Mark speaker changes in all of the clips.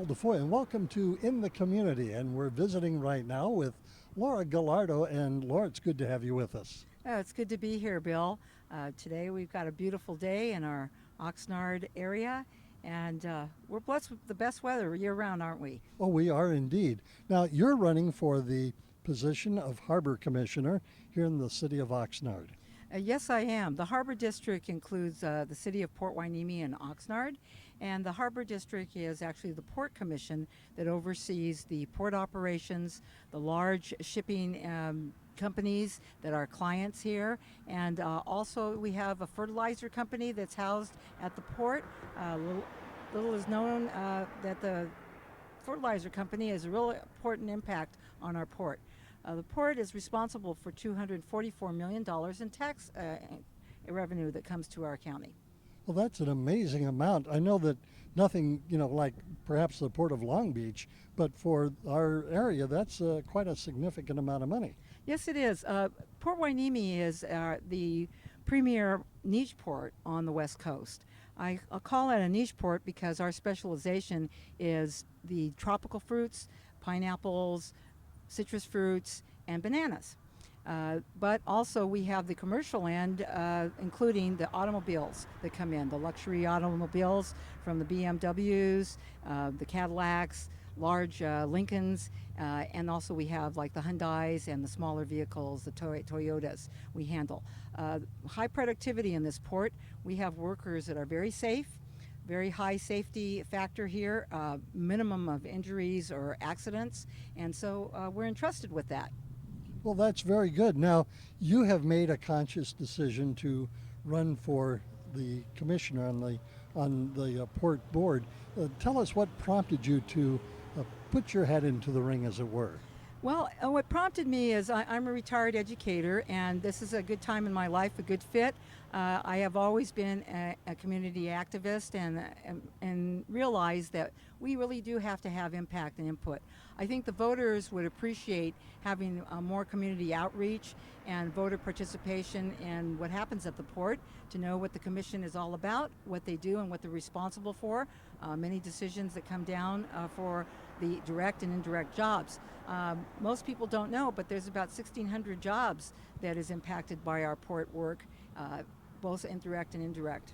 Speaker 1: Bill DeFoi, and welcome to In the Community. And we're visiting right now with Laura Gallardo. And Laura, it's good to have you with us.
Speaker 2: Oh, it's good to be here, Bill. Today we've got a beautiful day in our Oxnard area, and we're blessed with the best weather year-round, aren't we?
Speaker 1: Oh, we are indeed. Now, you're running for the position of Harbor Commissioner here in the city of Oxnard.
Speaker 2: Yes, I am. The Harbor District includes the city of Port Hueneme and Oxnard, and the Harbor District is actually the port commission that oversees the port operations, the large shipping companies that are clients here, and also we have a fertilizer company that's housed at the port. Little is known that the fertilizer company has a really important impact on our port. The port is responsible for $244 million in tax revenue that comes to our county.
Speaker 1: Well, that's an amazing amount. I know that nothing, like perhaps the Port of Long Beach, but for our area, that's quite a significant amount of money.
Speaker 2: Yes, it is. Port Hueneme is the premier niche port on the West Coast. I'll call it a niche port because our specialization is the tropical fruits, pineapples, citrus fruits, and bananas. But also we have the commercial end, including the automobiles that come in, the luxury automobiles from the BMWs, the Cadillacs, large Lincolns, and also we have like the Hyundais and the smaller vehicles, the Toyotas we handle. High productivity in this port. We have workers that are very safe, very high safety factor here, minimum of injuries or accidents, and so we're entrusted with that.
Speaker 1: Well, that's very good. Now, you have made a conscious decision to run for the commissioner on the port board. Tell us what prompted you to put your head into the ring, as it were.
Speaker 2: Well, what prompted me is I'm a retired educator, and this is a good time in my life, a good fit. I have always been a community activist and realized that we really do have to have impact and input. I think the voters would appreciate having more community outreach and voter participation in what happens at the port, to know what the commission is all about, what they do and what they're responsible for, many decisions that come down for the direct and indirect jobs. Most people don't know, but there's about 1,600 jobs that is impacted by our port work, both direct and indirect.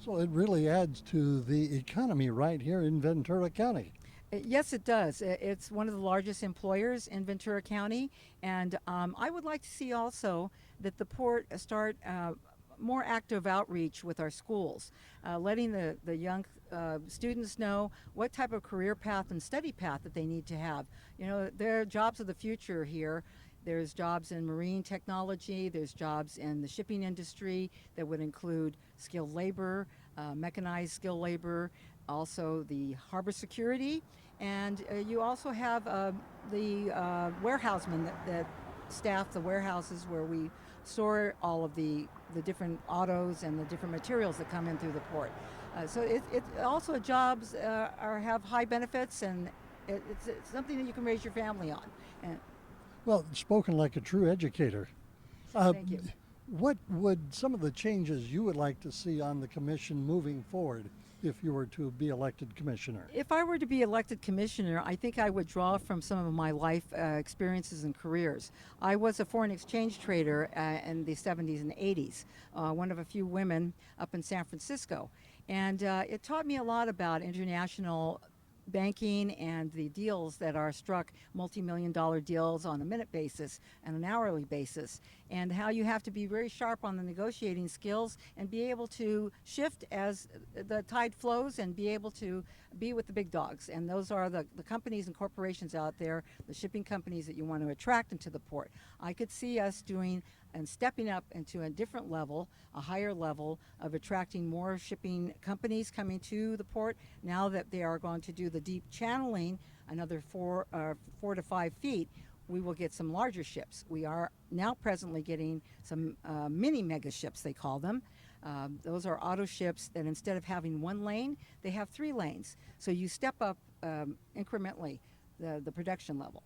Speaker 1: So it really adds to the economy right here in Ventura County.
Speaker 2: Yes, it does. It's one of the largest employers in Ventura County, and I would like to see also that the port start more active outreach with our schools, letting the young students know what type of career path and study path that they need to have. There are jobs of the future here. There's jobs in marine technology, there's jobs in the shipping industry that would include skilled labor, mechanized skilled labor, also the harbor security, and you also have the warehousemen that staff the warehouses where we store all of the different autos and the different materials that come in through the port. So it also jobs have high benefits, and it's something that you can raise your family on. And
Speaker 1: Well, spoken like a true educator.
Speaker 2: thank you.
Speaker 1: What would some of the changes you would like to see on the commission moving forward if you were to be elected commissioner?
Speaker 2: If I were to be elected commissioner, I think I would draw from some of my life experiences and careers. I was a foreign exchange trader in the 70s and 80s, one of a few women up in San Francisco. And it taught me a lot about international banking and the deals that are struck, multi-million-dollar deals on a minute basis and an hourly basis, and how you have to be very sharp on the negotiating skills and be able to shift as the tide flows and be able to be with the big dogs. And those are the companies and corporations out there, the shipping companies that you want to attract into the port. I could see us doing and stepping up into a different level, a higher level of attracting more shipping companies coming to the port. Now that they are going to do the deep channeling, another 4 to 5 feet, we will get some larger ships. We are now presently getting some mini mega ships, they call them. Those are auto ships that instead of having one lane, they have 3 lanes. So you step up incrementally the production level.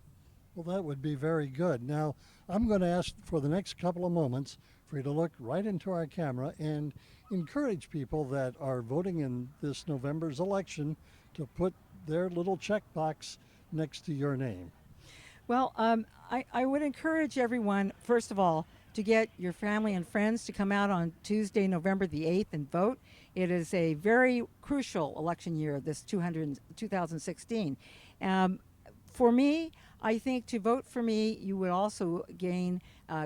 Speaker 1: Well, that would be very good. Now, I'm going to ask for the next couple of moments for you to look right into our camera and encourage people that are voting in this November's election to put their little checkbox next to your name?
Speaker 2: Well, I would encourage everyone, first of all, to get your family and friends to come out on Tuesday, November the 8th and vote. It is a very crucial election year, this 2016. For me, I think to vote for me, you would also gain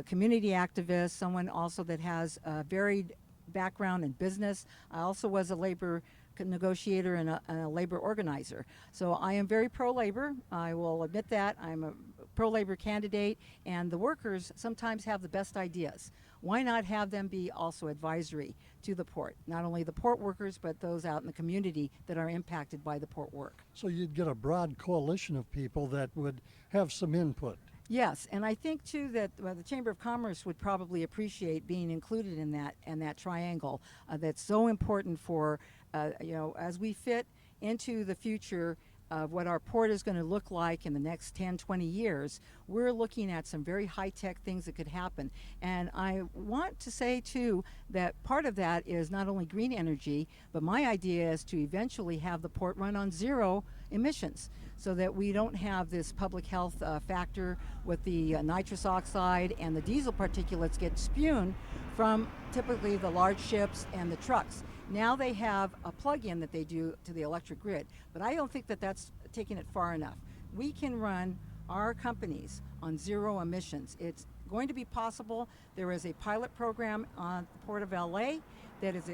Speaker 2: community activists, someone also that has a varied background in business. I also was a labor negotiator and a labor organizer. So I am very pro-labor. I will admit that. I'm a pro-labor candidate, and the workers sometimes have the best ideas. Why not have them be also advisory to the port? Not only the port workers, but those out in the community that are impacted by the port work.
Speaker 1: So you'd get a broad coalition of people that would have some input.
Speaker 2: Yes, and I think too that the Chamber of Commerce would probably appreciate being included in that triangle that's so important for as we fit into the future of what our port is going to look like in the next 10, 20 years. We're looking at some very high-tech things that could happen. And I want to say, too, that part of that is not only green energy, but my idea is to eventually have the port run on zero emissions so that we don't have this public health factor with the nitrous oxide and the diesel particulates get spewed from typically the large ships and the trucks. Now they have a plug-in that they do to the electric grid, but I don't think that that's taking it far enough. We can run our companies on zero emissions. It's going to be possible. There is a pilot program on the Port of LA that is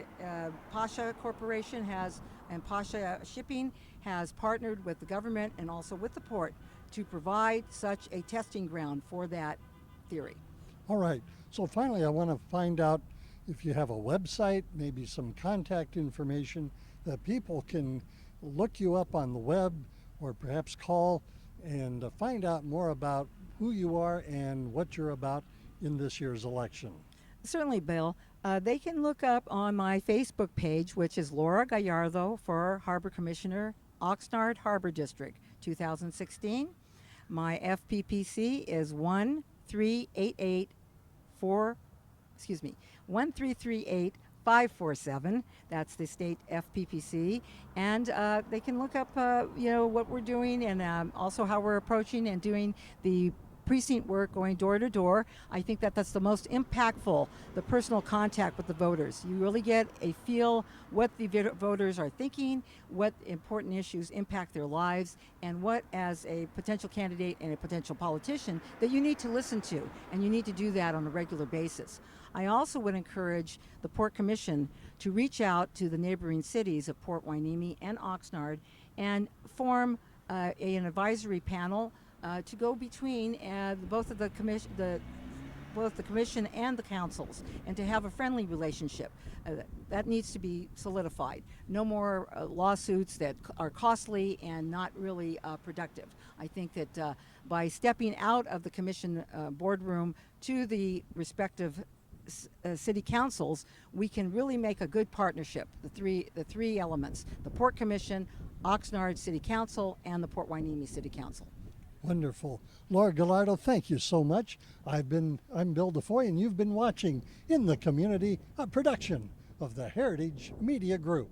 Speaker 2: Pasha Corporation and Pasha Shipping has partnered with the government and also with the port to provide such a testing ground for that theory.
Speaker 1: All right. So finally, I want to find out if you have a website, maybe some contact information that people can look you up on the web or perhaps call and find out more about who you are and what you're about in this year's election.
Speaker 2: Certainly, Bill. They can look up on my Facebook page, which is Laura Gallardo for Harbor Commissioner, Oxnard Harbor District, 2016. My FPPC is 1338547. That's the state FPPC, and they can look up, what we're doing and also how we're approaching and doing the precinct work, going door to door. I think that that's the most impactful, the personal contact with the voters. You really get a feel what the voters are thinking, what important issues impact their lives, and what, as a potential candidate and a potential politician, that you need to listen to, and you need to do that on a regular basis. I also would encourage the Port Commission to reach out to the neighboring cities of Port Hueneme and Oxnard and form an advisory panel to go between both the commission and the councils, and to have a friendly relationship. That needs to be solidified. No more lawsuits that are costly and not really productive. I think that by stepping out of the commission boardroom to the respective city councils, we can really make a good partnership. The three elements: the Port Commission, Oxnard City Council, and the Port Hueneme City Council.
Speaker 1: Wonderful. Laura Gallardo, thank you so much. I'm Bill DeFoi, and you've been watching In the Community, a production of the Heritage Media Group.